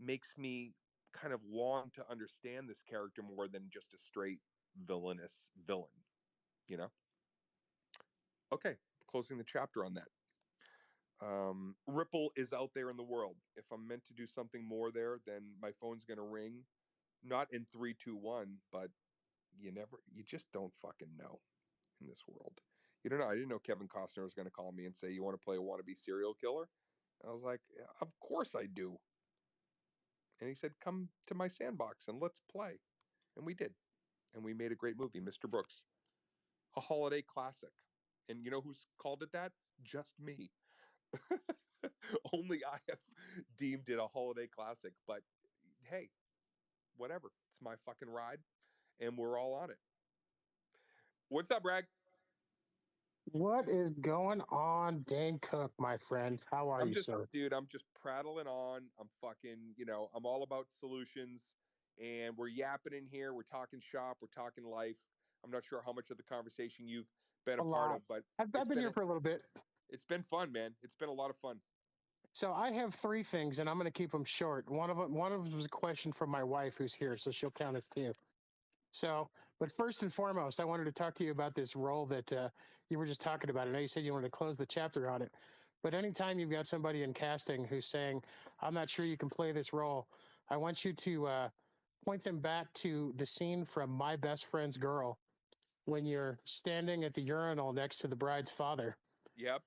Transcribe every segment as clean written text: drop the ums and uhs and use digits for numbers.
makes me kind of long to understand this character more than just a straight villainous villain, you know? Okay, closing the chapter on that. Ripple is out there in the world. If I'm meant to do something more there, then my phone's going to ring. Not in 3, 2, 1, but you just don't fucking know in this world. You don't know. I didn't know Kevin Costner was going to call me and say, "You want to play a wannabe serial killer?" I was like, "Yeah, of course I do." And he said, "Come to my sandbox and let's play." And we did. And we made a great movie, Mr. Brooks, a holiday classic. And you know who's called it that? Just me. Only I have deemed it a holiday classic. But hey, whatever. It's my fucking ride, and we're all on it. What's up, Bragg? What is going on, Dane Cook, my friend? How are you, sir? Dude, I'm just prattling on. I'm fucking, I'm all about solutions, and we're yapping in here. We're talking shop. We're talking life. I'm not sure how much of the conversation you've been a part of, but I've been here for a little bit. It's been fun, man. It's been a lot of fun. So I have 3 things, and I'm going to keep them short. One of them was a question from my wife, who's here, so she'll count as 2. So, but first and foremost, I wanted to talk to you about this role that you were just talking about. I know you said you wanted to close the chapter on it, but anytime you've got somebody in casting who's saying, "I'm not sure you can play this role," I want you to point them back to the scene from My Best Friend's Girl when you're standing at the urinal next to the bride's father. Yep.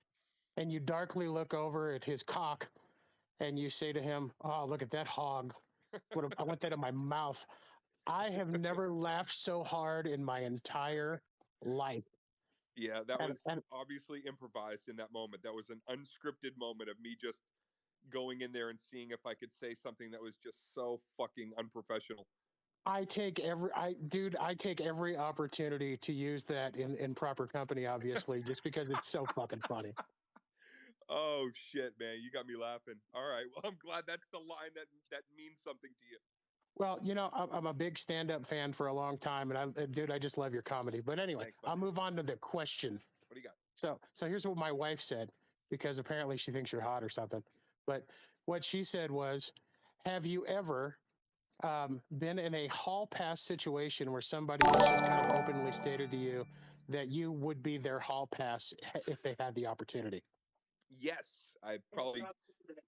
And you darkly look over at his cock and you say to him, "Oh, look at that hog. I want that in my mouth." I have never laughed so hard in my entire life. Yeah, that was obviously improvised in that moment. That was an unscripted moment of me just going in there and seeing if I could say something that was just so fucking unprofessional. I take every opportunity to use that in proper company, obviously, just because it's so fucking funny. Oh shit, man, you got me laughing. All right, well, I'm glad that's the line that means something to you. Well, I'm a big stand-up fan for a long time, and I just love your comedy. But anyway, thanks, I'll move on to the question. What do you got? So here's what my wife said, because apparently she thinks you're hot or something. But what she said was, "Have you ever been in a hall pass situation where somebody was just kind of openly stated to you that you would be their hall pass if they had the opportunity?" Yes, I've probably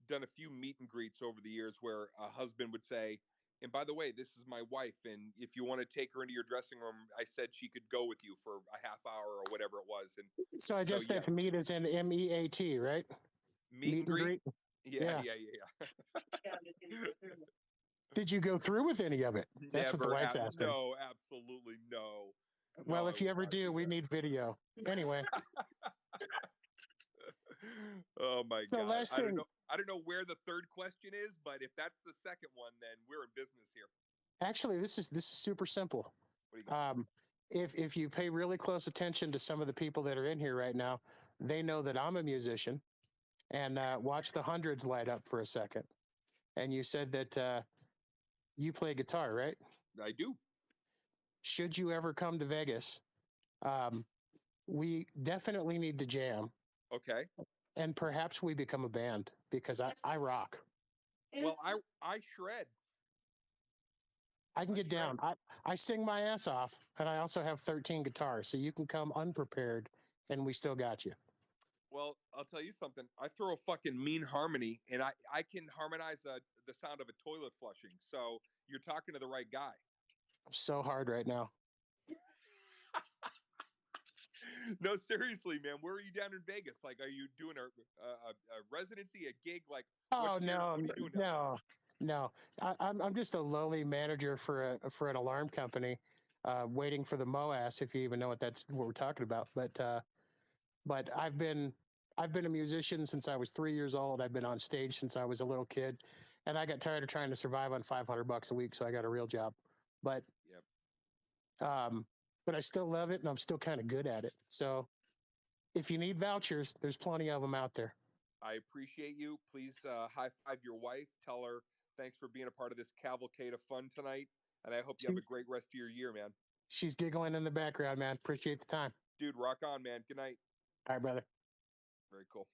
done a few meet and greets over the years where a husband would say, "And by the way, this is my wife, and if you want to take her into your dressing room, I said she could go with you for a half hour or whatever it was." And so I guess that's yes. Meet is in MEAT, right? Meet and greet? Yeah. Did you go through with any of it? That's Never what the wife's asking. No, absolutely no. Well, if you ever do, we need video. Anyway. Oh my God. I don't know where the third question is, but if that's the second one, then we're in business here. Actually, this is super simple. What do you got? If you pay really close attention to some of the people that are in here right now, they know that I'm a musician. And watch the hundreds light up for a second. And you said that you play guitar, right? I do. Should you ever come to Vegas, we definitely need to jam. Okay. And perhaps we become a band, because I rock. Well, I shred. I can get down. I sing my ass off, and I also have 13 guitars, so you can come unprepared, and we still got you. Well, I'll tell you something. I throw a fucking mean harmony, and I can harmonize the sound of a toilet flushing. So you're talking to the right guy. I'm so hard right now. No, seriously, man. Where are you down in Vegas? Like, are you doing a residency, a gig? Like, what are you doing now? No. I'm just a lowly manager for an alarm company, waiting for the MOASS, if you even know what we're talking about. But I've been a musician since I was 3 years old. I've been on stage since I was a little kid, and I got tired of trying to survive on $500 a week, so I got a real job. But but I still love it, and I'm still kind of good at it. So if you need vouchers, there's plenty of them out there. I appreciate you. Please high five your wife. Tell her thanks for being a part of this cavalcade of fun tonight, and I hope you have a great rest of your year, man. She's giggling in the background, man. Appreciate the time. Dude, rock on, man. Good night. All right, brother. Very cool.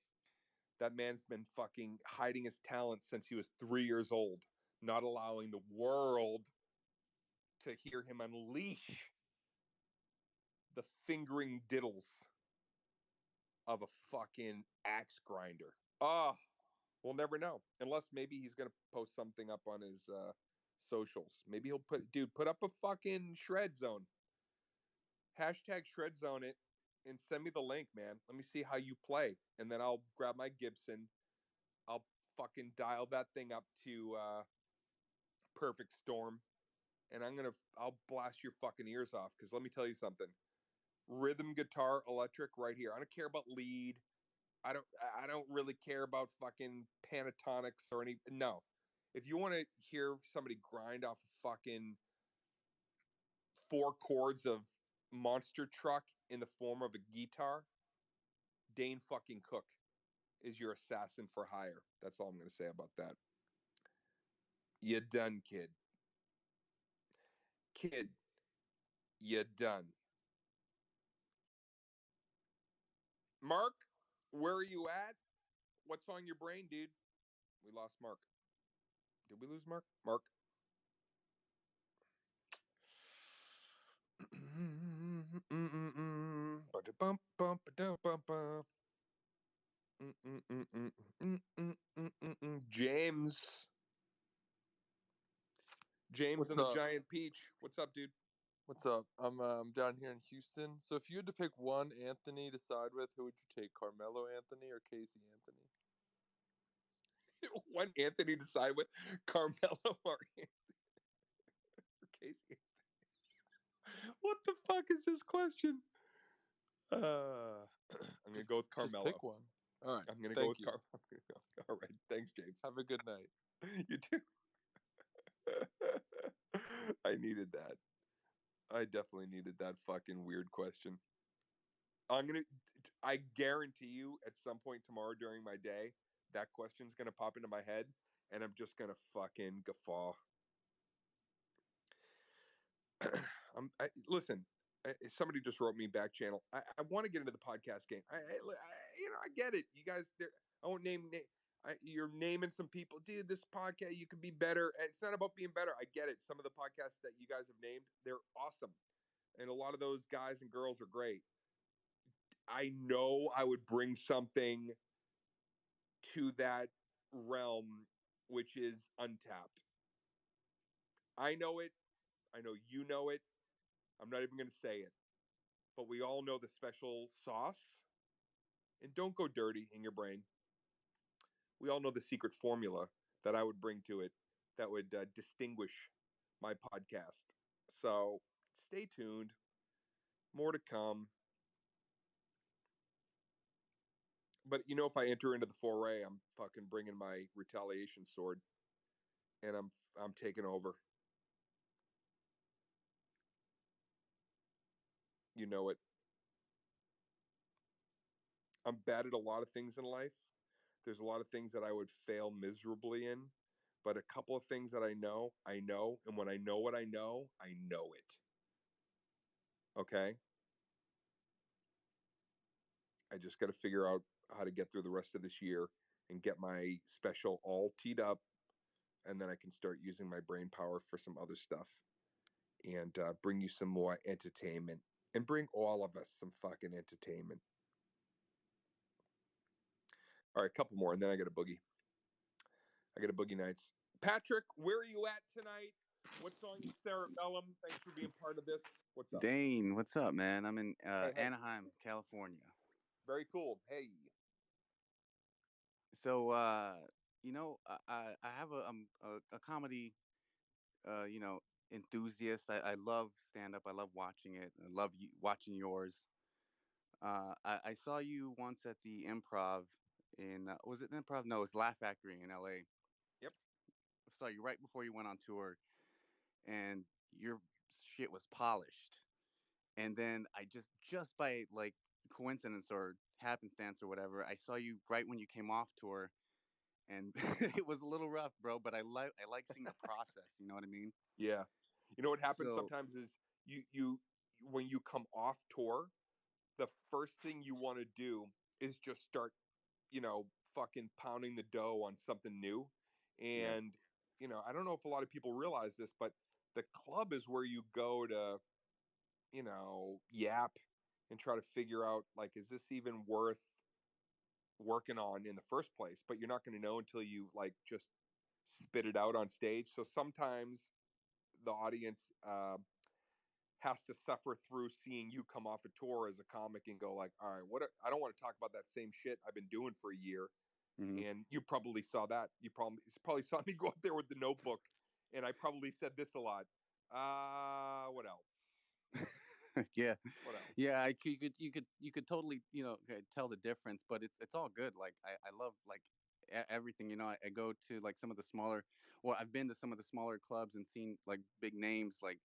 That man's been fucking hiding his talent since he was 3 years old. not allowing the world to hear him unleash the fingering diddles of a fucking axe grinder. Oh, we'll never know. Unless maybe he's going to post something up on his socials. Maybe he'll put up a fucking shred zone. Hashtag shred zone it and send me the link, man. Let me see how you play. And then I'll grab my Gibson. I'll fucking dial that thing up to perfect storm. And I'll blast your fucking ears off. Because let me tell you something. Rhythm guitar electric right here. I don't care about lead. I don't really care about fucking pentatonics or any. No. If you want to hear somebody grind off a fucking 4 chords of monster truck in the form of a guitar, Dane fucking Cook is your assassin for hire. That's all I'm going to say about that. You done, kid. Kid, you done. Mark, where are you at? What's on your brain, dude? We lost Mark. Did we lose Mark? Mark. James. James What's and the up? Giant Peach. What's up, dude? What's up? I'm down here in Houston. So if you had to pick one Anthony to side with, who would you take? Carmelo Anthony or Casey Anthony? One Anthony to side with, Carmelo or Casey. What the fuck is this question? I'm gonna go with Just Carmelo. pick one. All right. I'm gonna go Thank with you. All right, thanks, James. Have a good night. You too. I needed that. I definitely needed that fucking weird question. I guarantee you at some point tomorrow during my day, that question's gonna pop into my head, and I'm just gonna fucking guffaw. Listen. Somebody just wrote me back channel. I want to get into the podcast game. I get it. You guys, there. I won't you're naming some people, dude. This podcast, you could be better. And it's not about being better. I get it. Some of the podcasts that you guys have named, they're awesome, and a lot of those guys and girls are great. I know I would bring something to that realm, which is untapped. I know it. I know you know it. I'm not even going to say it, but we all know the special sauce. And don't go dirty in your brain. We all know the secret formula that I would bring to it that would distinguish my podcast. So stay tuned. More to come. But if I enter into the foray, I'm fucking bringing my retaliation sword, and I'm taking over. You know it. I'm bad at a lot of things in life. There's a lot of things that I would fail miserably in, but a couple of things that I know, and when I know what I know it. Okay? I just got to figure out how to get through the rest of this year and get my special all teed up, and then I can start using my brain power for some other stuff and bring you some more entertainment and bring all of us some fucking entertainment. All right, a couple more, and then I got a boogie. I got a boogie nights. Patrick, where are you at tonight? What's on your cerebellum? Thanks for being part of this. What's up? Dane, what's up, man? I'm in Hey. Anaheim, California. Very cool. Hey. So, I have a comedy, you know, enthusiast. I love stand up. I love watching it. I love watching yours. I saw you once at the Improv in was it the Improv? No, it's Laugh Factory in L.A. Yep. I saw you right before you went on tour, and your shit was polished. And then I just by like coincidence or happenstance or whatever, I saw you right when you came off tour, and it was a little rough, bro. But I like seeing the process. You know what I mean? Yeah. You know what happens So sometimes is you when you come off tour, the first thing you want to do is just start, fucking pounding the dough on something new. yeah, And I don't know if a lot of people realize this, but the club is where you go to, yap and try to figure out, like, is this even worth working on in the first place? But you're not going to know until you like just spit it out on stage. So sometimes the audience has to suffer through seeing you come off a tour as a comic and go like, all right, I don't want to talk about that same shit I've been doing for a year. Mm-hmm. And you probably saw that. You probably saw me go up there with the notebook, and I probably said this a lot. What else? Yeah, What else? yeah. You could totally tell the difference, but it's all good. Like I love like everything. I go to like some of the smaller. Well, I've been to some of the smaller clubs and seen like big names like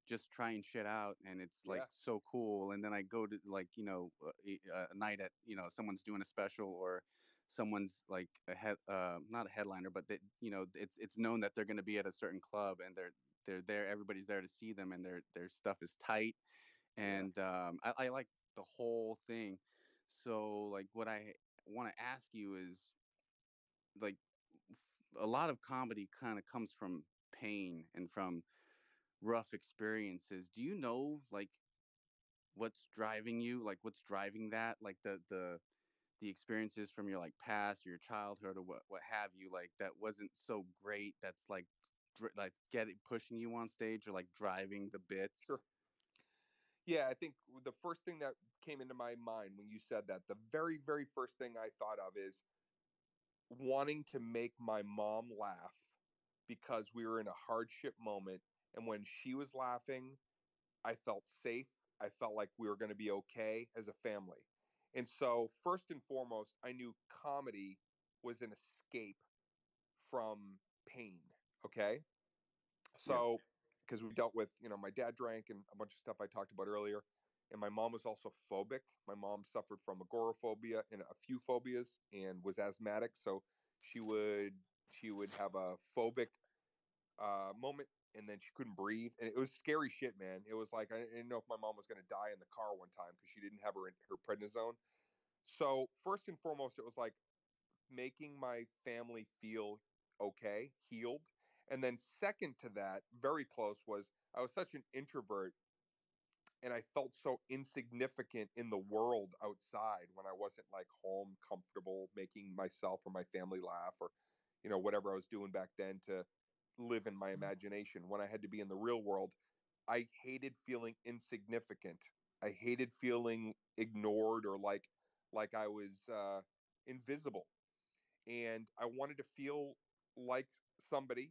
just trying shit out, and it's like Yeah, so cool. And then I go to like a night at someone's doing a special or someone's like not a headliner, but it's known that they're going to be at a certain club and they're there. Everybody's there to see them, and their stuff is tight, yeah. and I like the whole thing. So like what I want to ask you is like a lot of comedy kind of comes from pain and from rough experiences. Do you know like what's driving you, like what's driving that, like the experiences from your like past or your childhood or what have you, like that wasn't so great, that's like that's getting pushing you on stage or like driving the bits? Sure. Yeah, I think the first thing that came into my mind when you said that, the very, very first thing I thought of is wanting to make my mom laugh because we were in a hardship moment. And when she was laughing, I felt safe. I felt like we were going to be okay as a family. And so, first and foremost, I knew comedy was an escape from pain. Okay. Yeah. So, because we dealt with, my dad drank and a bunch of stuff I talked about earlier. And my mom was also phobic. My mom suffered from agoraphobia and a few phobias and was asthmatic. So she would have a phobic moment, and then she couldn't breathe, and it was scary shit, man. It was like I didn't know if my mom was going to die in the car one time because she didn't have her prednisone. So first and foremost, it was like making my family feel okay, healed. And then second to that, very close, was I was such an introvert and I felt so insignificant in the world outside when I wasn't like home comfortable making myself or my family laugh, or whatever I was doing back then to live in my imagination. When I had to be in the real world, I hated feeling insignificant. I hated feeling ignored or like I was invisible, and I wanted to feel like somebody,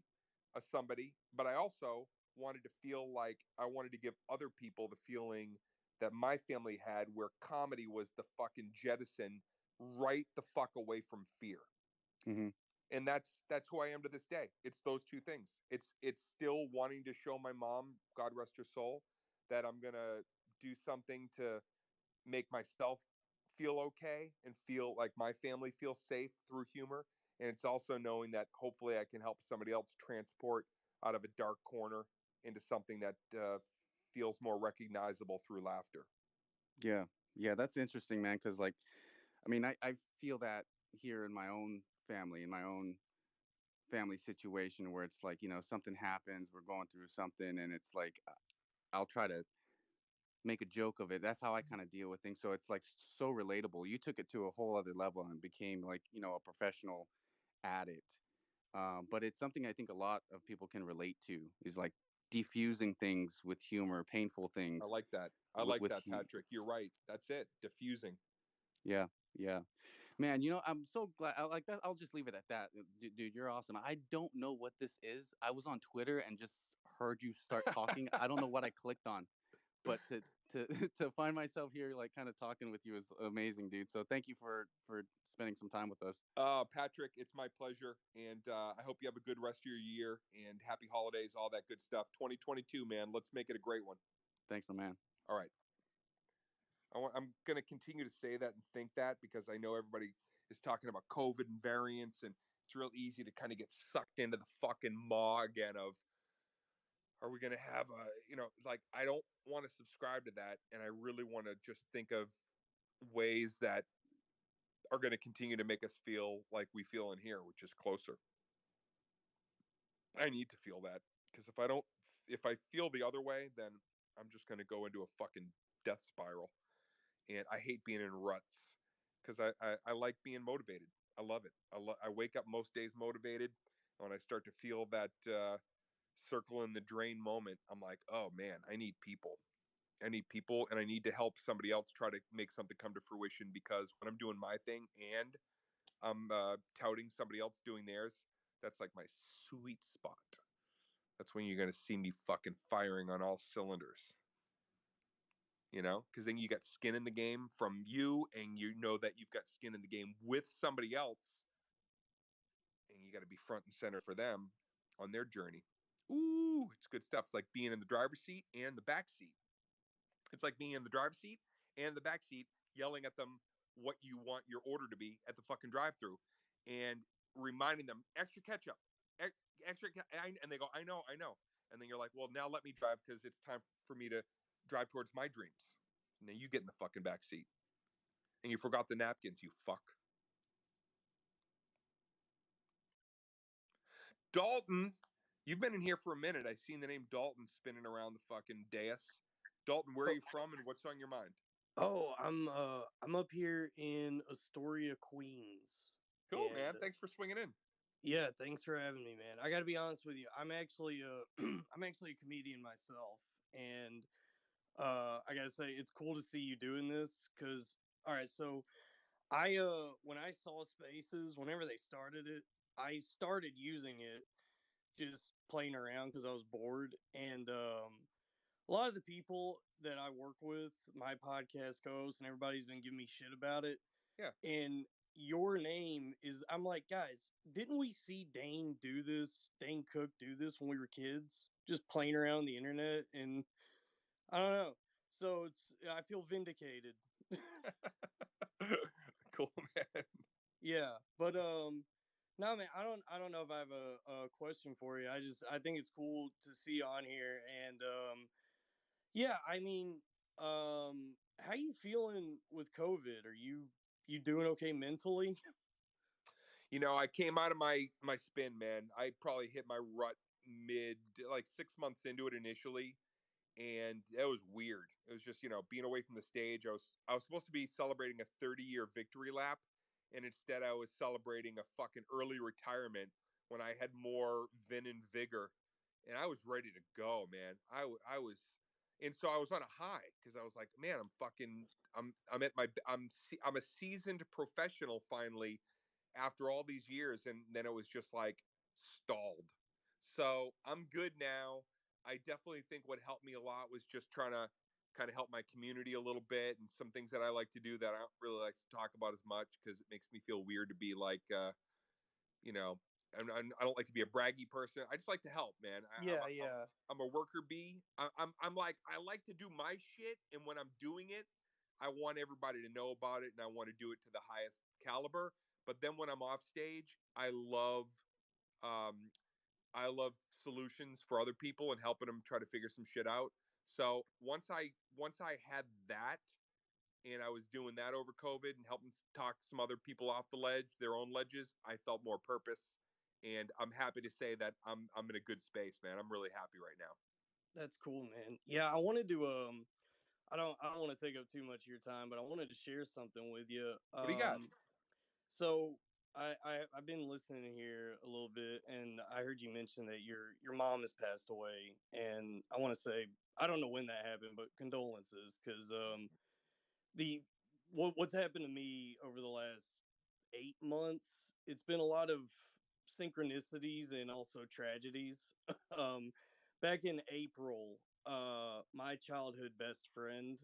a somebody, but I also wanted to feel like I wanted to give other people the feeling that my family had, where comedy was the fucking jettison right the fuck away from fear. Mm-hmm. And that's who I am to this day. It's those two things. It's still wanting to show my mom, God rest her soul, that I'm gonna do something to make myself feel okay and feel like my family feels safe through humor. And it's also knowing that hopefully I can help somebody else transport out of a dark corner into something that feels more recognizable through laughter. Yeah, yeah, that's interesting, man, because like I mean I feel that here in my own family, in my own family situation, where it's like something happens, we're going through something, and it's like I'll try to make a joke of it. That's how I kind of deal with things. So it's like so relatable. You took it to a whole other level and became like a professional at it. But it's something I think a lot of people can relate to, is like defusing things with humor, painful I things like that. I like with that, Patrick. You're right. That's it. Diffusing. yeah, yeah. Man, I'm so glad. I like that. I'll just leave it at that. Dude, you're awesome. I don't know what this is. I was on Twitter and just heard you start talking. I don't know what I clicked on, but to to find myself here like kind of talking with you is amazing, dude. So thank you for spending some time with us. Patrick, it's my pleasure, and I hope you have a good rest of your year and happy holidays, all that good stuff. 2022, man. Let's make it a great one. Thanks, my man. All right. I'm going to continue to say that and think that because I know everybody is talking about COVID and variants, and it's real easy to kind of get sucked into the fucking maw again of, are we going to have a, like, I don't want to subscribe to that. And I really want to just think of ways that are going to continue to make us feel like we feel in here, which is closer. I need to feel that, because if I feel the other way, then I'm just going to go into a fucking death spiral. And I hate being in ruts, because I like being motivated. I love it. I wake up most days motivated. When I start to feel that circle in the drain moment, I'm like, oh man, I need people. I need people, and I need to help somebody else try to make something come to fruition, because when I'm doing my thing and I'm touting somebody else doing theirs, that's like my sweet spot. That's when you're going to see me fucking firing on all cylinders. Because then you got skin in the game from you, and you know that you've got skin in the game with somebody else, and you got to be front and center for them on their journey. Ooh, it's good stuff. It's like being in the driver's seat and the back seat. It's like being in the driver's seat and the back seat, yelling at them what you want your order to be at the fucking drive-through, and reminding them extra ketchup, extra, and they go, I know, I know, and then you're like, well, now let me drive, because it's time for me to drive towards my dreams. And then you get in the fucking back seat, and you forgot the napkins, you fuck. Dalton, you've been in here for a minute. I seen the name Dalton spinning around the fucking dais. Dalton, where are you from, and what's on your mind? Oh, I'm up here in Astoria, Queens. Cool, man. Thanks for swinging in. Yeah, thanks for having me, man. I got to be honest with you. I'm actually I'm actually a comedian myself, and I got to say it's cool to see you doing this cuz all right, so I when I saw Spaces, whenever they started it, I started using it just playing around cuz I was bored, and a lot of the people that I work with, my podcast hosts, and everybody's been giving me shit about it. Yeah. And your name is, I'm like, guys, didn't we see Dane do this? Dane Cook do this when we were kids, just playing around the internet, and I don't know. So I feel vindicated. Cool, man. Yeah, but no, man, I don't know if I have a question for you. I think it's cool to see you on here, and yeah, I mean, how you feeling with COVID? Are you doing okay mentally? I came out of my spin, man. I probably hit my rut mid, like 6 months into it initially, and it was weird. It was just being away from the stage. I was supposed to be celebrating a 30-year victory lap, and instead I was celebrating a fucking early retirement when I had more vim and vigor, and I was ready to go, man. I was, and so I was on a high, because I was like, man, I'm at my I'm a seasoned professional finally after all these years, and then it was just like stalled. So I'm good now. I definitely think what helped me a lot was just trying to kind of help my community a little bit, and some things that I like to do that I don't really like to talk about as much, because it makes me feel weird to be like, you know, I don't like to be a braggy person. I just like to help, man. Yeah, yeah. I'm a worker bee. I'm like, I like to do my shit, and when I'm doing it, I want everybody to know about it, and I want to do it to the highest caliber. But then when I'm off stage, um, I love solutions for other people and helping them try to figure some shit out. So once I had that, and I was doing that over COVID and helping talk some other people off the ledge, their own ledges, I felt more purpose. And I'm happy to say that I'm in a good space, man. I'm really happy right now. That's cool, man. Yeah, I wanted to I don't want to take up too much of your time, but I wanted to share something with you. What do you got? So I've been listening here a little bit, and I heard you mention that your mom has passed away, and I want to say I don't know when that happened, but condolences, because the what's happened to me over the last 8 months, it's been a lot of synchronicities and also tragedies. um, Back in April, my childhood best friend,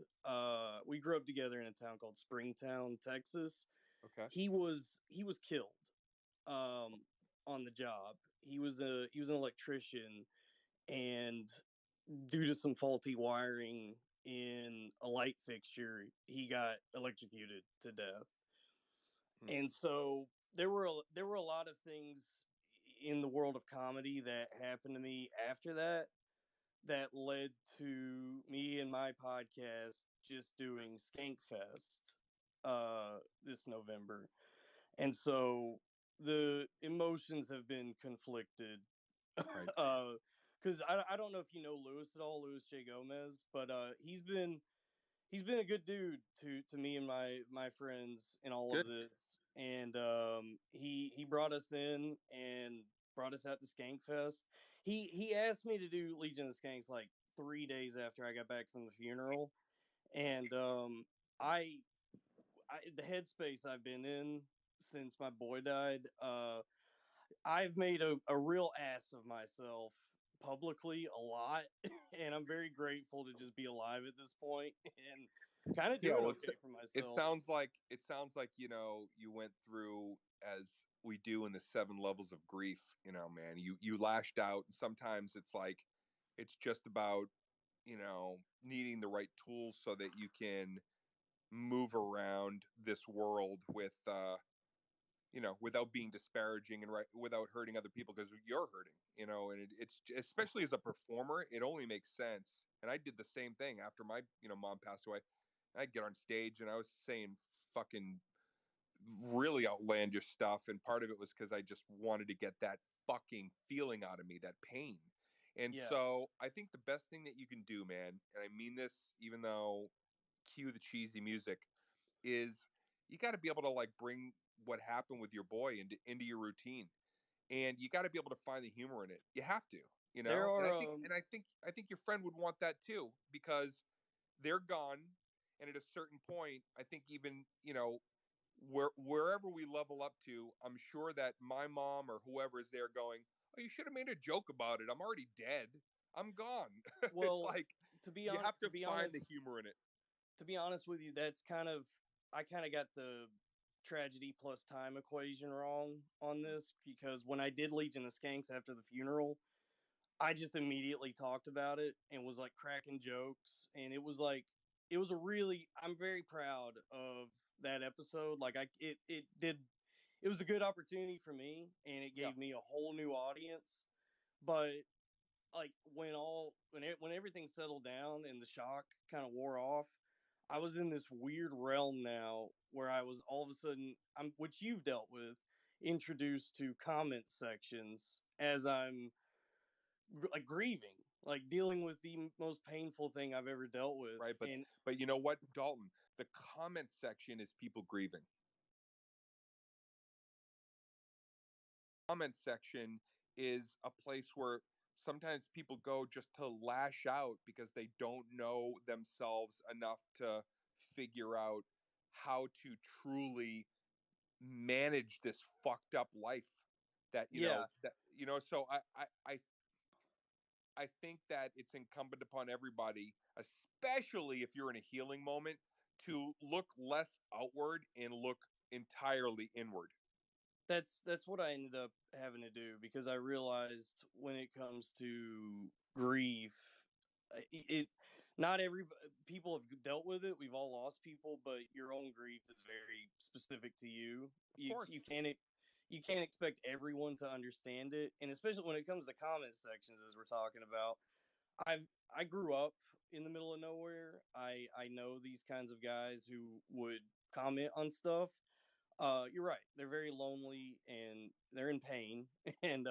we grew up together in a town called Springtown, Texas. Okay. He was killed um, on the job. He was an electrician, and due to some faulty wiring in a light fixture, he got electrocuted to death. Hmm. And so there were a lot of things in the world of comedy that happened to me after that that led to me and my podcast just doing Skankfest this November. And so the emotions have been conflicted Right. Because I don't know if you know Lewis at all, Louis J. Gomez, but he's been a good dude to me and my friends in all of Good. this, and he brought us in and brought us out to Skankfest. He asked me to do Legion of Skanks like 3 days after I got back from the funeral, and I, the headspace I've been in since my boy died, I've made a real ass of myself publicly a lot, and I'm very grateful to just be alive at this point and kind of Yeah, doing well, okay for it myself. sounds like you know you went through, as we do in the 7 levels of grief. You know, man, you lashed out. And sometimes it's like it's just about needing the right tools so that you can move around this world with without being disparaging and right without hurting other people because you're hurting, and it's especially as a performer, it only makes sense. And I did the same thing after my mom passed away. I'd get on stage and I was saying fucking really outlandish stuff, and part of it was because I just wanted to get that fucking feeling out of me, that pain. And Yeah, so I think the best thing that you can do, man, and I mean this even though cue the cheesy music, is you got to be able to like bring what happened with your boy into your routine, and you got to be able to find the humor in it. You have to, there and are I think your friend would want that too, because they're gone. And at a certain point, I think even wherever we level up to, I'm sure that my mom or whoever is there going, oh, you should have made a joke about it, I'm already dead, I'm gone. It's well like you have to to be find honest the humor in it. with you, that's kind of I kind of got the tragedy plus time equation wrong on this, because when I did Legion of Skanks after the funeral, I just immediately talked about it and was like cracking jokes, and it was like it was a really I'm very proud of that episode. Like it did it was a good opportunity for me, and it Yeah. gave me a whole new audience. But like when everything settled down and the shock kind of wore off, I was in this weird realm now where I was all of a sudden, which you've dealt with, introduced to comment sections as I'm like grieving, like dealing with the most painful thing I've ever dealt with. Right, And but you know what, Dalton, the comment section is people grieving. Comment section is a place where sometimes people go just to lash out because they don't know themselves enough to figure out how to truly manage this fucked up life that yeah, so I think that it's incumbent upon everybody, especially if you're in a healing moment, to look less outward and look entirely inward. that's what I ended up having to do, because I realized when it comes to grief, it not every people have dealt with it. We've all lost people, but your own grief is very specific to you. Of course. You can't expect everyone to understand it, and especially when it comes to comment sections, as we're talking about. I grew up in the middle of nowhere. I know these kinds of guys who would comment on stuff. You're right. They're very lonely and they're in pain. And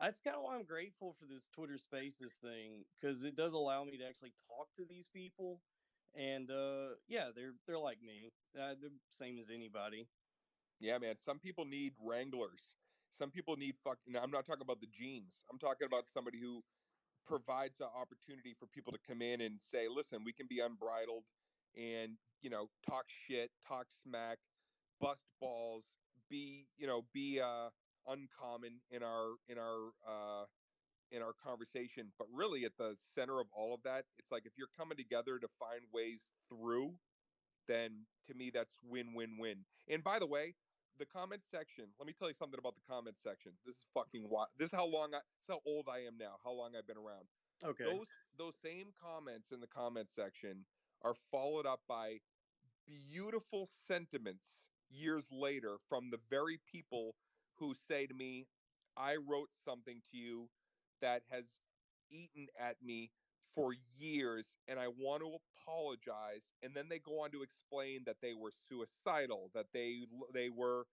that's kind of why I'm grateful for this Twitter Spaces thing, because it does allow me to actually talk to these people. And yeah, they're like me. They're the same as anybody. Yeah, man. Some people need wranglers. Some people need fucking. I'm not talking about the genes. I'm talking about somebody who provides an opportunity for people to come in and say, "Listen, we can be unbridled, and talk shit, talk smack, bust balls, be uncommon in our conversation." But really, at the center of all of that, it's like if you're coming together to find ways through, then to me that's win-win-win. And by the way, the comment section, let me tell you something about the comment section. This is fucking wild. This is how old I am now, how long I've been around. Okay. Those same comments in the comment section are followed up by beautiful sentiments years later from the very people who say to me, I wrote something to you that has eaten at me for years and I want to apologize. And then they go on to explain that they were suicidal, that they were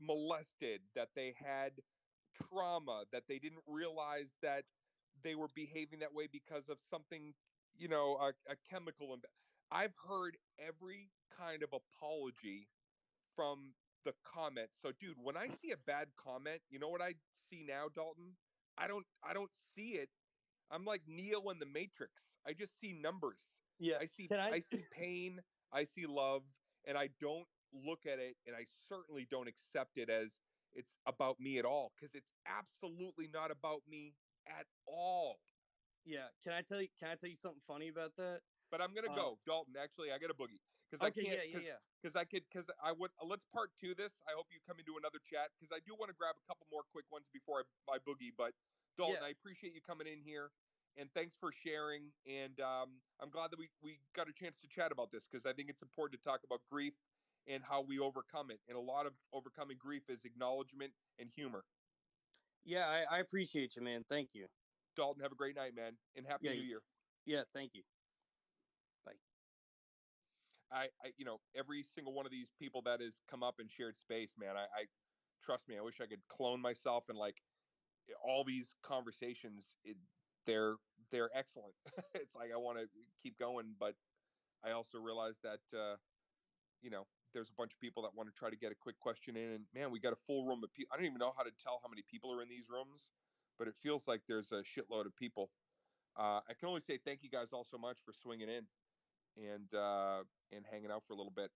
molested, that they had trauma, that they didn't realize that they were behaving that way because of something, you know, a chemical. I've heard every kind of apology from the comments. So, dude, when I see a bad comment, you know what I see now, Dalton? I don't see it. I'm like Neo in the Matrix. I just see numbers. Yeah. I see Can I? I see pain, I see love, and I don't look at it, and I certainly don't accept it as it's about me at all, because it's absolutely not about me at all. Yeah. Can I tell you something funny about that? But I'm gonna Uh, go, Dalton. Actually, I got a boogie because I okay. can't Yeah. Yeah. Yeah. because I would let's part two this. I hope you come into another chat because I do want to grab a couple more quick ones before I boogie. But Dalton, Yeah. I appreciate you coming in here and thanks for sharing. And I'm glad that we got a chance to chat about this because I think it's important to talk about grief and how we overcome it. And a lot of overcoming grief is acknowledgement and humor. Yeah. I appreciate you, man. Thank you. Dalton, have a great night, man, and happy Yeah. New Year. Yeah. Thank you. Bye. You know, every single one of these people that has come up and shared space, man, I trust me, I wish I could clone myself and like all these conversations, they're they're excellent. It's like I want to keep going, but I also realize that you know, there's a bunch of people that want to try to get a quick question in, and man, we got a full room of people. I don't even know how to tell how many people are in these rooms, but it feels like there's a shitload of people. I can only say thank you guys all so much for swinging in and hanging out for a little bit.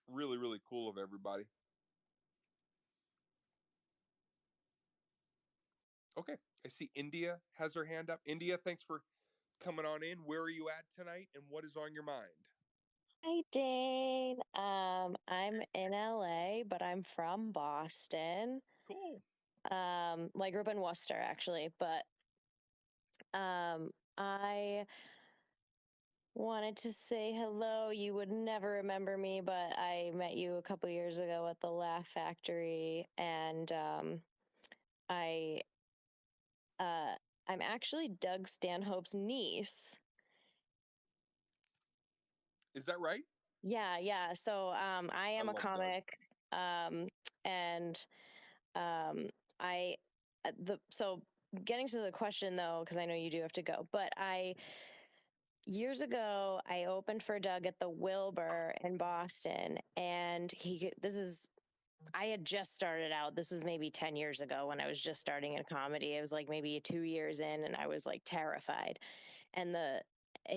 Really, really cool of everybody. Okay, I see India has her hand up. India, thanks for coming on in. Where are you at tonight, and what is on your mind? Hi, Dane. I'm in LA, but I'm from Boston. Cool. Well, I grew up in Worcester actually, but I wanted to say hello. You would never remember me, but I met you a couple years ago at the Laugh Factory, and I I'm actually Doug Stanhope's niece. Is that right? Yeah. So I I am a love Doug. comic, and I so getting to the question though, because I know you do have to go, but years ago I opened for Doug at the Wilbur in Boston, and I had just started out. This is maybe 10 years ago when I was just starting in comedy. It was like maybe 2 years in, and I was like terrified. And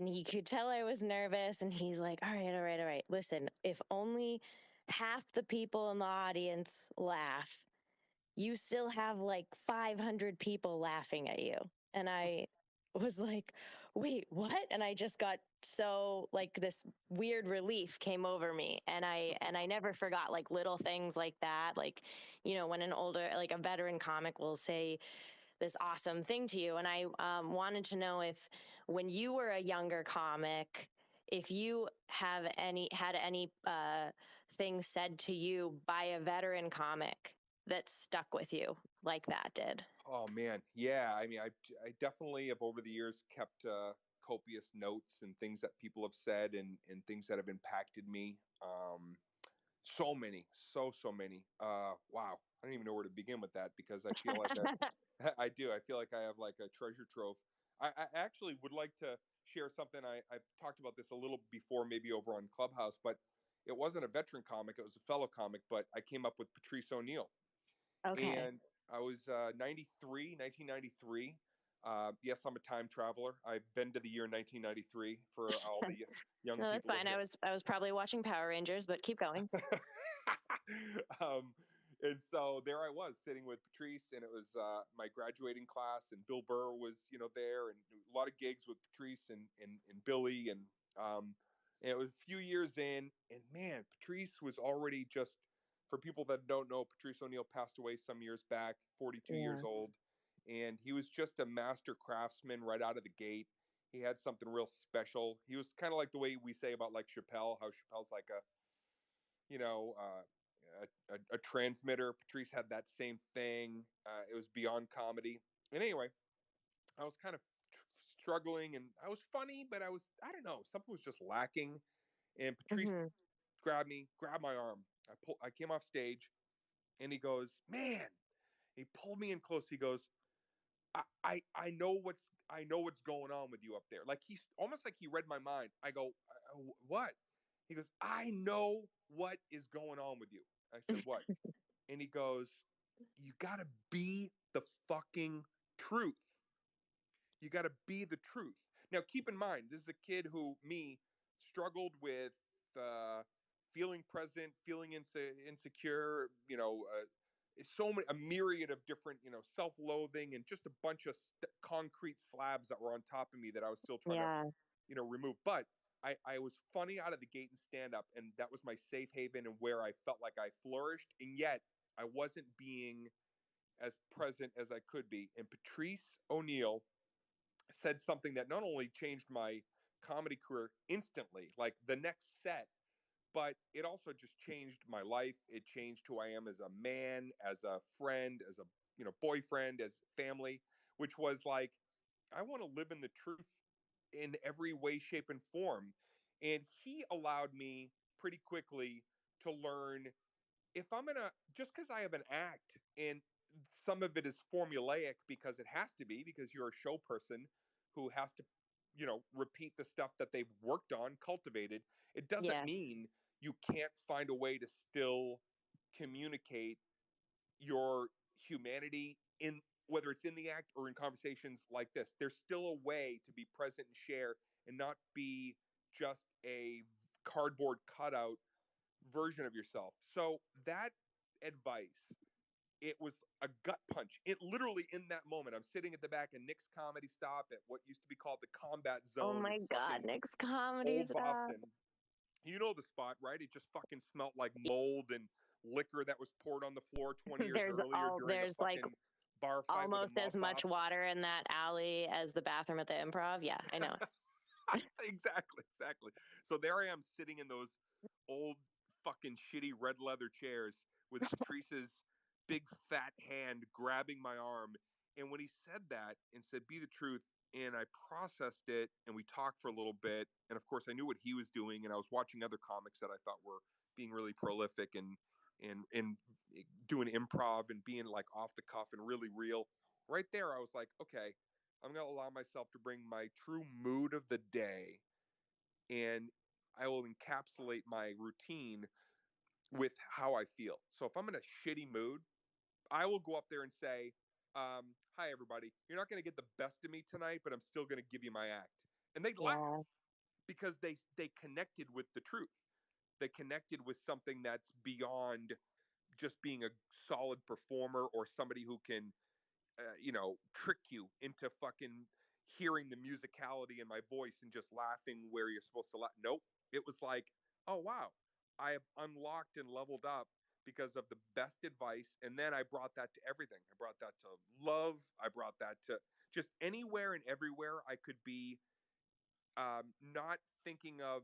he could tell I was nervous, and he's like, all right. Listen, if only half the people in the audience laugh, you still have like 500 people laughing at you. And I was like, wait, what? And I just got so like this weird relief came over me. And I never forgot like little things like that. Like, when like a veteran comic will say this awesome thing to you. And I wanted to know if when you were a younger comic, if you had any things said to you by a veteran comic that stuck with you like that did. Oh man, yeah. I mean, I definitely have over the years kept copious notes and things that people have said and things that have impacted me. So many, so many. Wow, I don't even know where to begin with that because I feel like I do. I feel like I have like a treasure trove. I actually would like to share something. I've talked about this a little before, maybe over on Clubhouse, but it wasn't a veteran comic. It was a fellow comic, but I came up with Patrice O'Neill. Okay. And I was 1993. Yes, I'm a time traveler. I've been to the year 1993 for all the young No, that's people in fine. here. I was probably watching Power Rangers, but keep going. And so there I was sitting with Patrice, and it was my graduating class, and Bill Burr was, there, and a lot of gigs with Patrice and Billy, and it was a few years in, and man, Patrice was already just, for people that don't know, Patrice O'Neill passed away some years back, 42 years Yeah. old, and he was just a master craftsman right out of the gate. He had something real special. He was kind of like the way we say about like Chappelle, how Chappelle's like a, you know, a transmitter. Patrice had that same thing. It was beyond comedy. And anyway, I was kind of struggling, and I was funny, but I don't know, something was just lacking. And Patrice Hmm. grabbed my arm. I came off stage, and he goes, "Man, He pulled me in close. He goes, I know what's going on with you up there. Like he's almost like he read my mind. I go, what? He goes, I know what is going on with you. I said, what? And he goes, you got to be the fucking truth. You got to be the truth. Now, keep in mind, this is a kid who, struggled with feeling present, feeling insecure, so many, a myriad of different, self-loathing and just a bunch of concrete slabs that were on top of me that I was still trying to, Yeah. remove. But I was funny out of the gate and stand up, and that was my safe haven and where I felt like I flourished. And yet I wasn't being as present as I could be. And Patrice O'Neill said something that not only changed my comedy career instantly, like the next set, but it also just changed my life. It changed who I am as a man, as a friend, as a boyfriend, as family, which was like, I want to live in the truth in every way, shape, and form. And he allowed me pretty quickly to learn, if I'm gonna, just because I have an act and some of it is formulaic because it has to be, because you're a show person who has to, repeat the stuff that they've worked on, cultivated, it doesn't Yeah. mean you can't find a way to still communicate your humanity, in whether it's in the act or in conversations like this. There's still a way to be present and share and not be just a cardboard cutout version of yourself. So that advice, it was a gut punch. It literally, in that moment, I'm sitting at the back of Nick's Comedy Stop at what used to be called the Combat Oh Zone in my God, fucking Nick's comedy old stuff. Boston. You know the spot, right? It just fucking smelled like mold and liquor that was poured on the floor 20 years earlier during a There's like fucking bar fight with a almost mob as much boss. water in that alley as the bathroom at the Improv. Yeah, I know. Exactly. So there I am sitting in those old fucking shitty red leather chairs with Patrice's big fat hand grabbing my arm. And when he said that and said, be the truth, and I processed it and we talked for a little bit. And of course, I knew what he was doing, and I was watching other comics that I thought were being really prolific and doing improv and being like off the cuff and really real. Right there, I was like, okay, I'm going to allow myself to bring my true mood of the day, and I will encapsulate my routine with how I feel. So if I'm in a shitty mood, I will go up there and say, hi, everybody. You're not going to get the best of me tonight, but I'm still going to give you my act. And they laugh Yeah. because they connected with the truth. They connected with something that's beyond just being a solid performer or somebody who can trick you into fucking hearing the musicality in my voice and just laughing where you're supposed to laugh. Nope. It was like, oh, wow, I have unlocked and leveled up because of the best advice. And then I brought that to everything. I brought that to love. I brought that to just anywhere and everywhere I could be, not thinking of,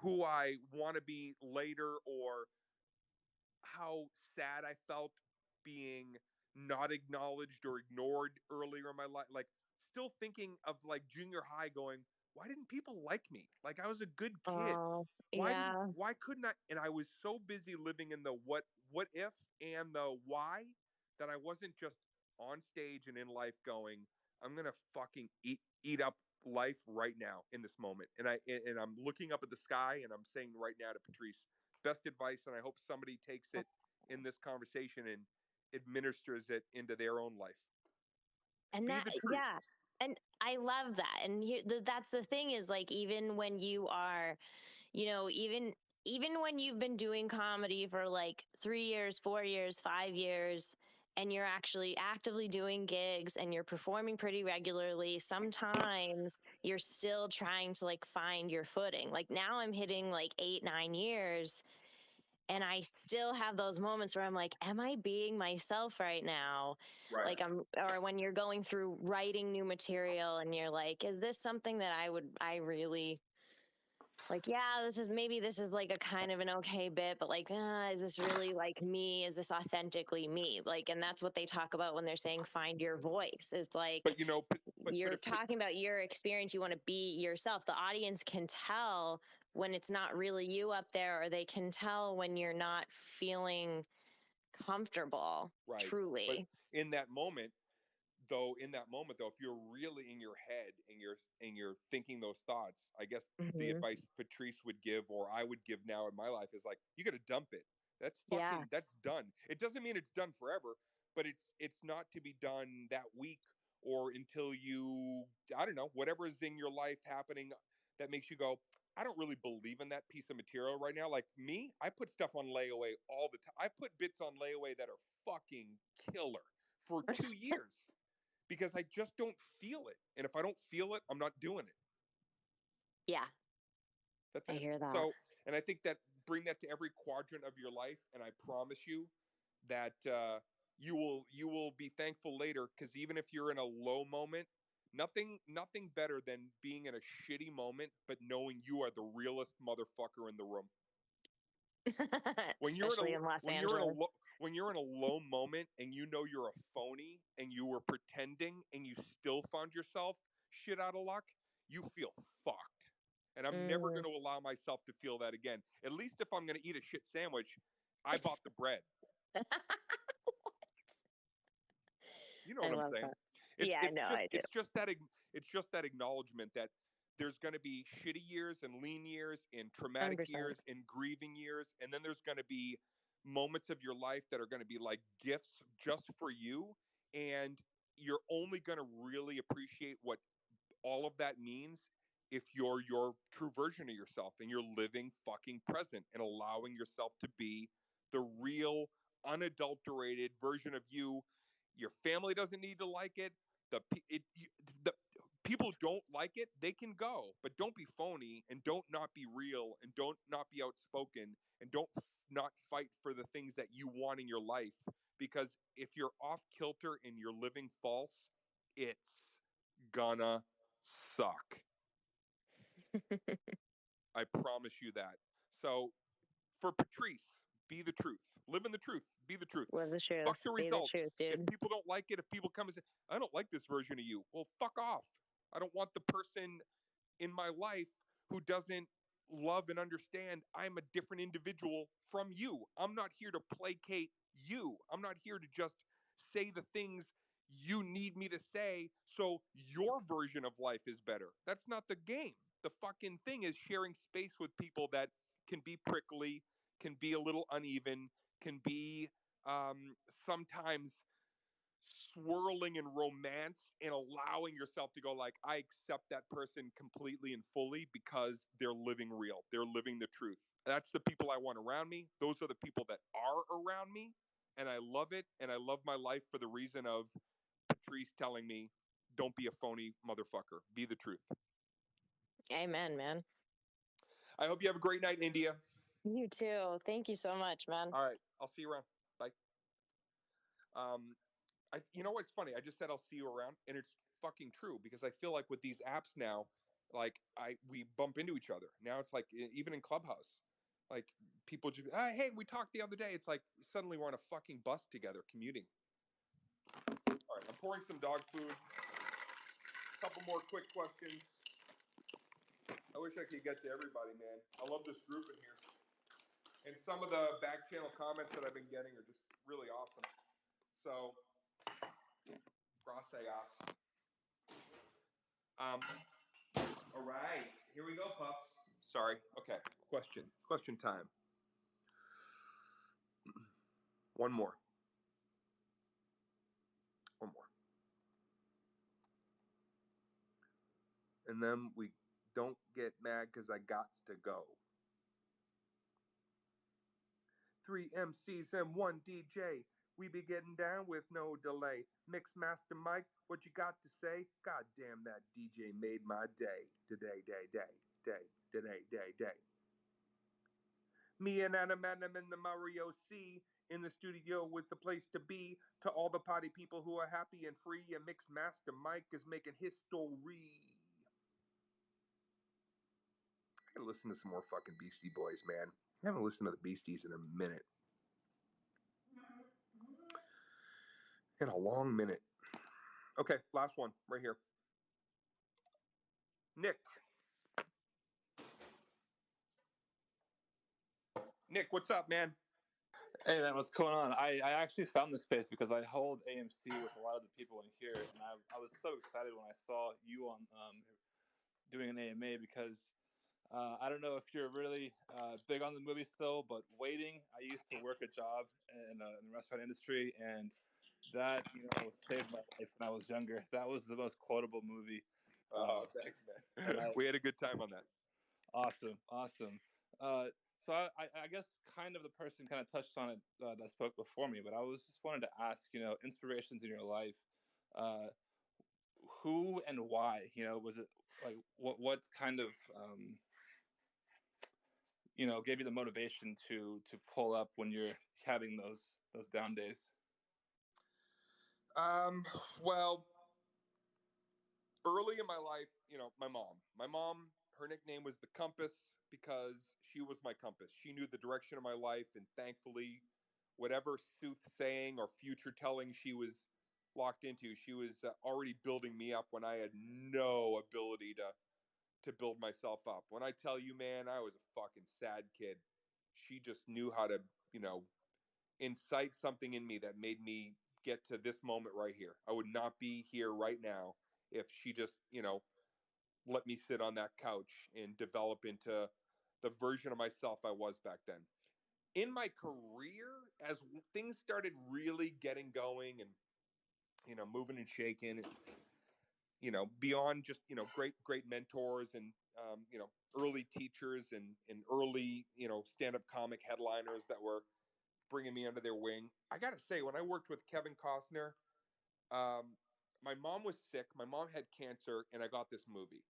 who I want to be later or how sad I felt being not acknowledged or ignored earlier in my life. Like, still thinking of like junior high, going, why didn't people like me? Like, I was a good kid. Oh, yeah. Why couldn't I? And I was so busy living in the what if and the why, that I wasn't just on stage and in life going, I'm gonna fucking eat up life right now in this moment. And I'm looking up at the sky and I'm saying right now to Patrice, best advice, and I hope somebody takes it in this conversation and administers it into their own life. And Be that, the truth. yeah. And I love that. And that's the thing, is like, even when you are, even when you've been doing comedy for like 3 years, 4 years, 5 years, and you're actually actively doing gigs and you're performing pretty regularly, sometimes you're still trying to like find your footing. Like now I'm hitting like 8, 9 years, and I still have those moments where I'm like, am I being myself right now? Right. Like or when you're going through writing new material and you're like, is this something that I really like? Yeah, this is like a kind of an okay bit, but like, is this really like me? Is this authentically me? Like, and that's what they talk about when they're saying find your voice. It's like, But you're talking about your experience. You want to be yourself. The audience can tell when it's not really you up there, or they can tell when you're not feeling comfortable. Right. Truly. But in that moment, though, if you're really in your head and you're thinking those thoughts, I guess the advice Patrice would give, or I would give now in my life, is like, you got to dump it. That's fucking, that's done. It doesn't mean it's done forever, but it's not to be done that week or until you, I don't know, whatever is in your life happening that makes you go, I don't really believe in that piece of material right now. Like me, I put stuff on layaway all the time. I put bits on layaway that are fucking killer for 2 years because I just don't feel it. And if I don't feel it, I'm not doing it. Yeah. That's I it. hear that. So, and I think that bring that to every quadrant of your life, and I promise you that you will be thankful later, because even if you're in a low moment, nothing better than being in a shitty moment but knowing you are the realest motherfucker in the room. Especially in Los Angeles. When you're in a low moment and you know you're a phony and you were pretending and you still found yourself shit out of luck, you feel fucked. And I'm never going to allow myself to feel that again. At least if I'm going to eat a shit sandwich, I bought the bread. You know what I'm saying? I know. I do. It's just that acknowledgement that there's going to be shitty years and lean years and traumatic 100%. years and grieving years, and then there's going to be moments of your life that are going to be like gifts just for you, and you're only going to really appreciate what all of that means if you're your true version of yourself and you're living fucking present and allowing yourself to be the real unadulterated version of you. Your family doesn't need to like it. The people don't like it, they can go, but don't be phony and don't not be real and don't not be outspoken and don't not fight for the things that you want in your life, because if you're off kilter and you're living false, it's gonna suck. I promise you that. So for Patrice, be the truth. Live in the truth. Be the truth. Live the truth. Fuck the Be the results. truth, If dude. people don't like it, if people come and say, I don't like this version of you, well, fuck off. I don't want the person in my life who doesn't love and understand I'm a different individual from you. I'm not here to placate you. I'm not here to just say the things you need me to say so your version of life is better. That's not the game. The fucking thing is sharing space with people that can be prickly, can be a little uneven, can be sometimes swirling in romance, and allowing yourself to go like, I accept that person completely and fully because they're living real. They're living the truth. That's the people I want around me. Those are the people that are around me. And I love it. And I love my life for the reason of Patrice telling me, don't be a phony motherfucker. Be the truth. Amen, man. I hope you have a great night, India. You too. Thank you so much, man. All right. I'll see you around. Bye. You know what's funny? I just said I'll see you around, and it's fucking true, because I feel like with these apps now, like we bump into each other. Now it's like even in Clubhouse, like people just, hey, we talked the other day. It's like suddenly we're on a fucking bus together commuting. All right, I'm pouring some dog food. A couple more quick questions. I wish I could get to everybody, man. I love this group in here. And some of the back channel comments that I've been getting are just really awesome. So, gracias. All right, here we go, pups. Sorry. Okay, question time. One more. And then we don't get mad because I gots to go. 3 MCs and 1 DJ. We be getting down with no delay. Mix Master Mike, what you got to say? God damn, that DJ made my day. Today. Me and Adam in the Mario C. In the studio was the place to be. To all the party people who are happy and free, and Mix Master Mike is making history. I gotta listen to some more fucking Beastie Boys, man. I haven't listened to the Beasties in a minute. In a long minute. Okay, last one right here. Nick, what's up, man? Hey man, what's going on? I actually found this space because I hold AMC with a lot of the people in here, and I was so excited when I saw you on doing an AMA because I don't know if you're really big on the movie still, but Waiting. I used to work a job in the restaurant industry, and that saved my life when I was younger. That was the most quotable movie. Oh, thanks, man. and I- We had a good time on that. Awesome, awesome. So I guess kind of the person kind of touched on it that spoke before me, but I was just wanted to ask, inspirations in your life, uh, who and why? Was it like what kind of gave you the motivation to pull up when you're having those down days? Well, early in my life, my mom. My mom, her nickname was the Compass because she was my compass. She knew the direction of my life, and thankfully, whatever soothsaying or future telling she was locked into, she was already building me up when I had no ability to build myself up. When I tell you, man, I was a fucking sad kid. She just knew how to, you know, incite something in me that made me get to this moment right here. I would not be here right now if she just, let me sit on that couch and develop into the version of myself I was back then. In my career, as things started really getting going and, moving and shaking, beyond just, great mentors and, early teachers and early, stand-up comic headliners that were bringing me under their wing. I got to say, when I worked with Kevin Costner, my mom was sick. My mom had cancer, and I got this movie.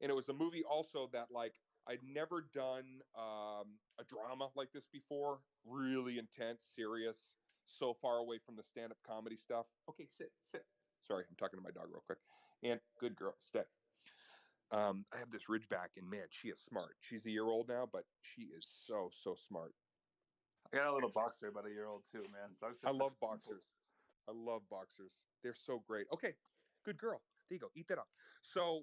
And it was a movie also that, like, I'd never done a drama like this before. Really intense, serious, so far away from the stand up comedy stuff. Okay, sit, sit. Sorry, I'm talking to my dog real quick. And good girl, stay. I have this Ridgeback, and man, she is smart. She's a year old now, but she is so, so smart. I got a little boxer, about a year old too, man. Dogs are I such love beautiful. boxers. I love boxers. They're so great. Okay, good girl. There you go. Eat that up. So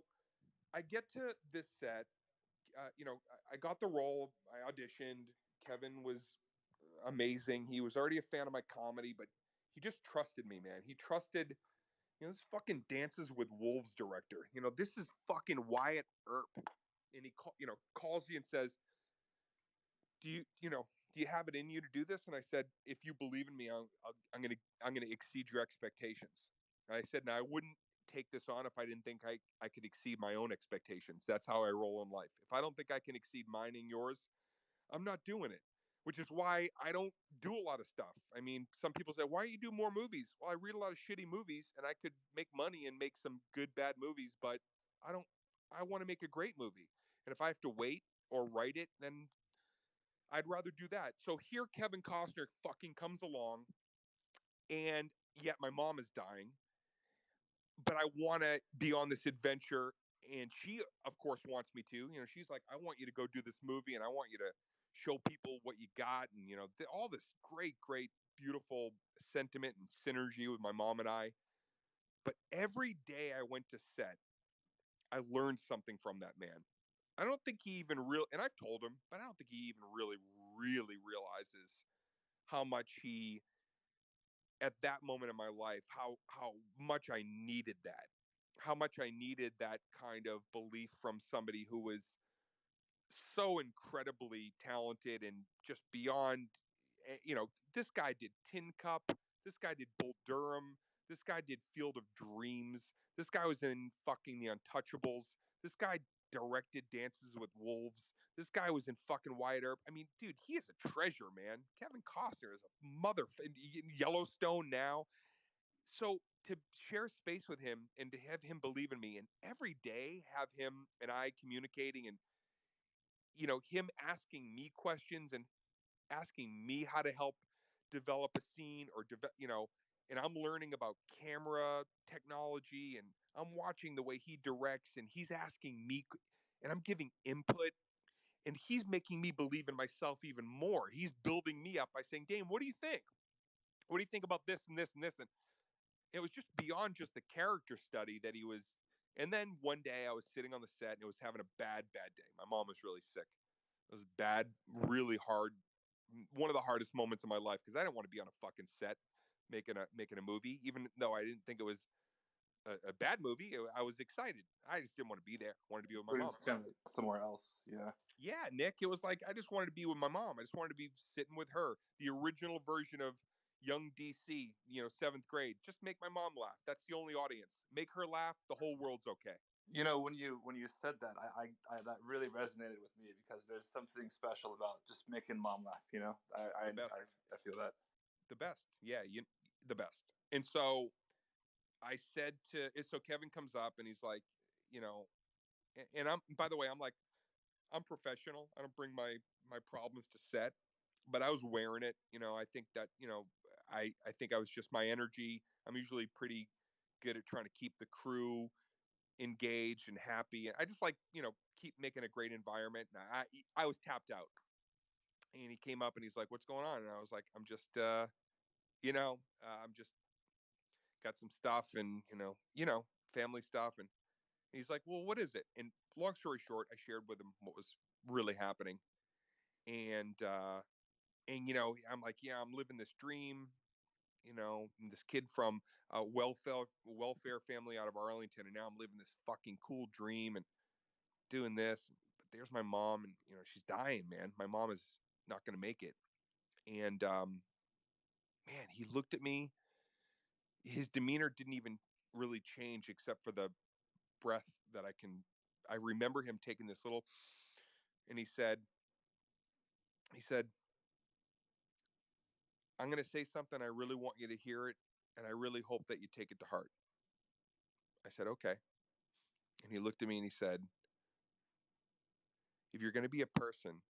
I get to this set. I got the role. I auditioned. Kevin was amazing. He was already a fan of my comedy, but he just trusted me, man. He trusted, this fucking Dances with Wolves director. This is fucking Wyatt Earp. And he calls you and says, do you you know do you have it in you to do this? And I said, if you believe in me, I'm gonna exceed your expectations. And I said, now I wouldn't take this on if I didn't think I could exceed my own expectations. That's how I roll in life. If I don't think I can exceed mine and yours, I'm not doing it. Which is why I don't do a lot of stuff. I mean, some people say, why do you do more movies? Well, I read a lot of shitty movies and I could make money and make some good bad movies, but I don't I want to make a great movie. And if I have to wait or write it, then I'd rather do that. So here Kevin Costner fucking comes along, and yet my mom is dying, but I want to be on this adventure, and she of course wants me to. She's like, I want you to go do this movie, and I want you to show people what you got, and all this great beautiful sentiment and synergy with my mom and I. But every day I went to set, I learned something from that man. I don't think he even and I've told him, but I don't think he even really realizes how much he, at that moment in my life, how much I needed that, how much I needed that kind of belief from somebody who was so incredibly talented and just beyond. This guy did Tin Cup, this guy did Bull Durham, this guy did Field of Dreams, this guy was in fucking The Untouchables, this guy directed Dances with Wolves, this guy was in fucking Wyatt Earp. I mean, dude, he is a treasure, man. Kevin Costner is a in Yellowstone now. So to share space with him and to have him believe in me, and every day have him and I communicating, and him asking me questions and asking me how to help develop a scene or and I'm learning about camera technology, and I'm watching the way he directs, and he's asking me, and I'm giving input, and he's making me believe in myself even more. He's building me up by saying, Dane, what do you think? What do you think about this and this and this? And it was just beyond just the character study that he was. And then one day I was sitting on the set, and it was having a bad day. My mom was really sick. It was bad, really hard, one of the hardest moments of my life because I didn't want to be on a fucking set making a movie, even though I didn't think it was a bad movie. I was excited. I just didn't want to be there. I wanted to be with my Or mom. just kind of somewhere else. Yeah. Yeah, Nick, it was like I just wanted to be with my mom. I just wanted to be sitting with her. The original version of young DC, 7th grade. Just make my mom laugh. That's the only audience. Make her laugh. The whole world's okay. When you said that, I that really resonated with me because there's something special about just making mom laugh. The best. I feel that. The best. Yeah, the best. And so I said so Kevin comes up and he's like, and I'm, by the way, I'm like, I'm professional. I don't bring my problems to set, but I was wearing it. I think that, I think I was just my energy. I'm usually pretty good at trying to keep the crew engaged and happy. I just like, keep making a great environment. And I was tapped out. And he came up and he's like, "What's going on?" And I was like, "I'm just I'm just got some stuff and, family stuff." And he's like, "Well, what is it?" And long story short, I shared with him what was really happening. And I'm like, "Yeah, I'm living this dream, and this kid from a welfare family out of Arlington, and now I'm living this fucking cool dream and doing this. But there's my mom, and she's dying, man. My mom is not going to make it." And man, he looked at me. His demeanor didn't even really change except for the breath that I remember him taking this little, and he said, "I'm going to say something. I really want you to hear it, and I really hope that you take it to heart." I said, "Okay." And he looked at me and he said, "If you're going to be a person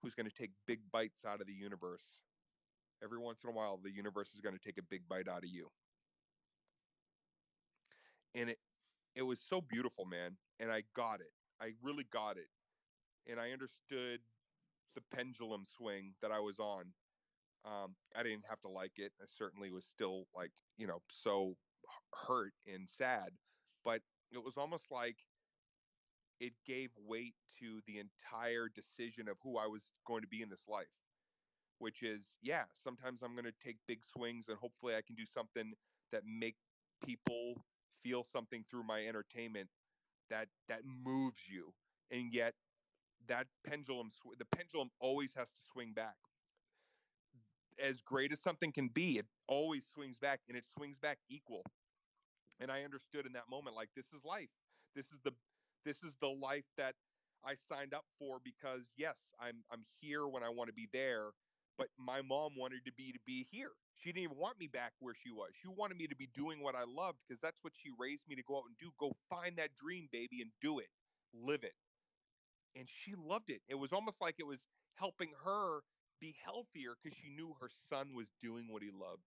who's going to take big bites out of the universe, every once in a while, the universe is going to take a big bite out of you." And it was so beautiful, man. And I got it. I really got it. And I understood the pendulum swing that I was on. I didn't have to like it. I certainly was still like, so hurt and sad. But it was almost like it gave weight to the entire decision of who I was going to be in this life, which is, yeah, sometimes I'm going to take big swings and hopefully I can do something that make people feel something through my entertainment that moves you. And yet that the pendulum always has to swing back. As great as something can be, it always swings back, and it swings back equal. And I understood in that moment, like, this is life. This is the life that I signed up for, because yes, I'm here when I want to be there, but my mom wanted to be here. She didn't even want me back where she was. She wanted me to be doing what I loved, because that's what she raised me to go out and do. Go find that dream, baby, and do it. Live it. And she loved it. It was almost like it was helping her be healthier because she knew her son was doing what he loved.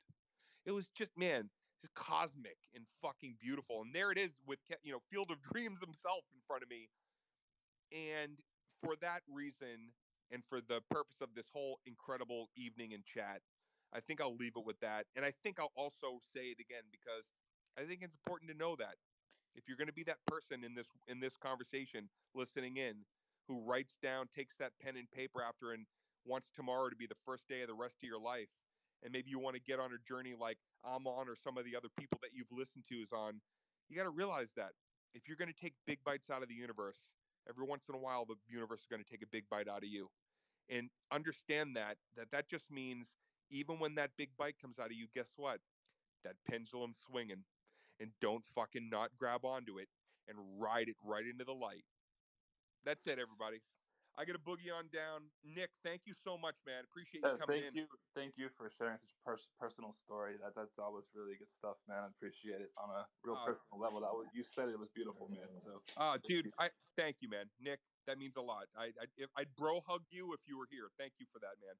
It was just, man, just cosmic and fucking beautiful. And there it is with, Field of Dreams himself in front of me. And for that reason, and for the purpose of this whole incredible evening in chat, I think I'll leave it with that. And I think I'll also say it again, because I think it's important to know that if you're going to be that person in this conversation listening in, who writes down, takes that pen and paper after, and wants tomorrow to be the first day of the rest of your life, and maybe you want to get on a journey like I'm on, or some of the other people that you've listened to is on, you got to realize that if you're going to take big bites out of the universe, every once in a while the universe is going to take a big bite out of you. And understand that just means, even when that big bite comes out of you, guess what? That pendulum swinging, and don't fucking not grab onto it and ride it right into the light. That's it, everybody. I got a boogie on down. Nick, thank you so much, man. Appreciate you coming in. Thank you for sharing such a personal story. That's always really good stuff, man. I appreciate it on a real personal level. You said it was beautiful, man. So, dude, I thank you, man. Nick, that means a lot. I'd bro hug you if you were here. Thank you for that, man.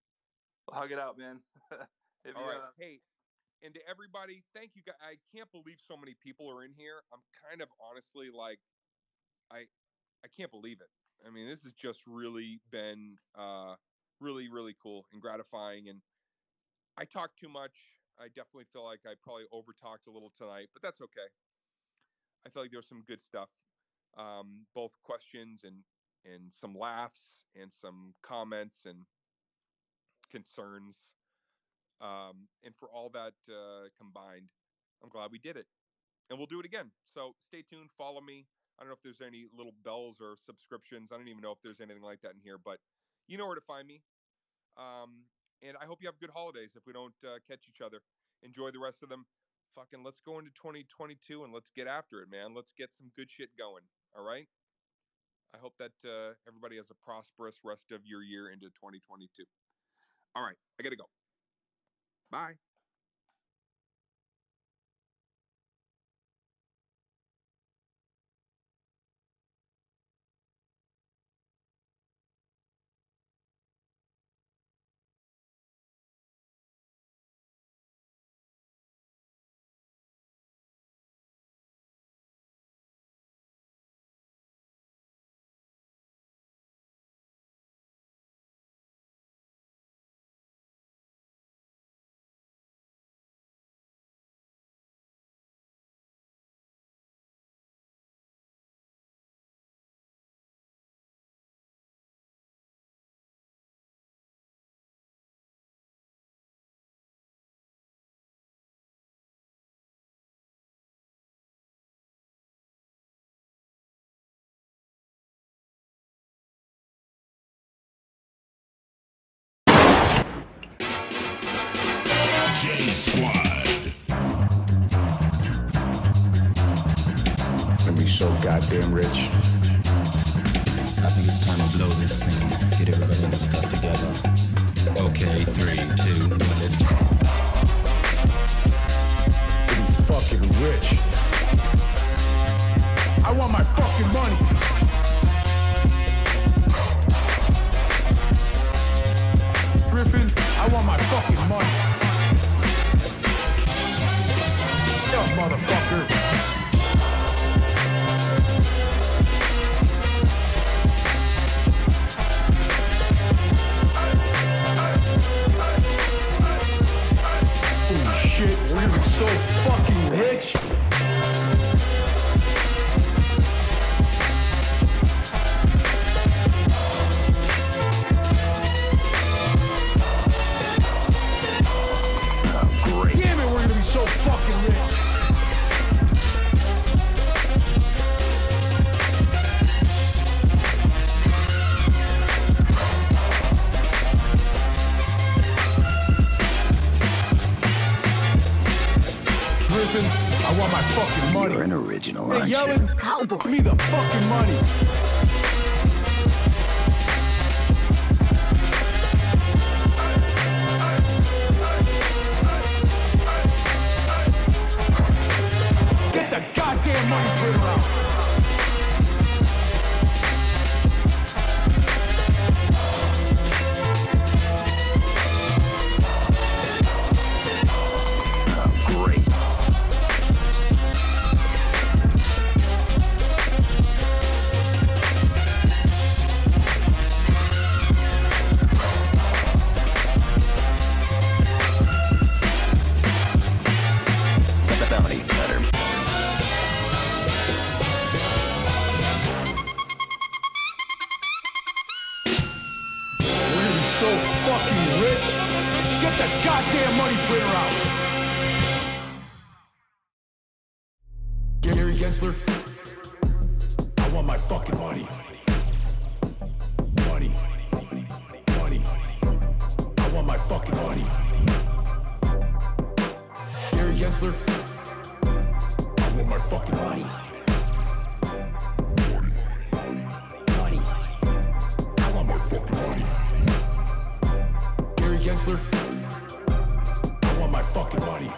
Well, hug it out, man. All right, hey, and to everybody, thank you, guys. I can't believe so many people are in here. I'm kind of honestly like, I can't believe it. I mean, this has just really been really, really cool and gratifying. And I talk too much. I definitely feel like I probably over talked a little tonight, but that's okay. I feel like there was some good stuff, both questions and some laughs and some comments, and concerns, and for all that combined, I'm glad we did it, and we'll do it again. So stay tuned, follow me. I don't know if there's any little bells or subscriptions. I don't even know if there's anything like that in here, but you know where to find me. And I hope you have good holidays if we don't catch each other. Enjoy the rest of them. Fucking let's go into 2022 and let's get after it, man. Let's get some good shit going. All right? I hope that everybody has a prosperous rest of your year into 2022. All right, I got to go. Bye. J-Squad. Let me so goddamn rich. I think it's time to blow this thing. Get everybody in the stuff together. Okay, 3, 2, 1, let's go. Let me fucking rich. I want my fucking money. Griffin, I want my fucking money. Yo, motherfucker. Holy shit, we're gonna be so fucking rich. Damn it, we're gonna be so fucking rich. Griffin, I want my fucking money. You're an original, Hey, aren't yelling, you? give me the fucking money. Get the goddamn money printer out. Great. Bounty cutter. We're gonna be so fucking rich. Get the goddamn money printer out. Gary Gensler, I want my fucking money. Money. Money. I want my fucking money. Gary Gensler, I want my fucking money. Money. I want my fucking money. Gary Gensler, I want my fucking money.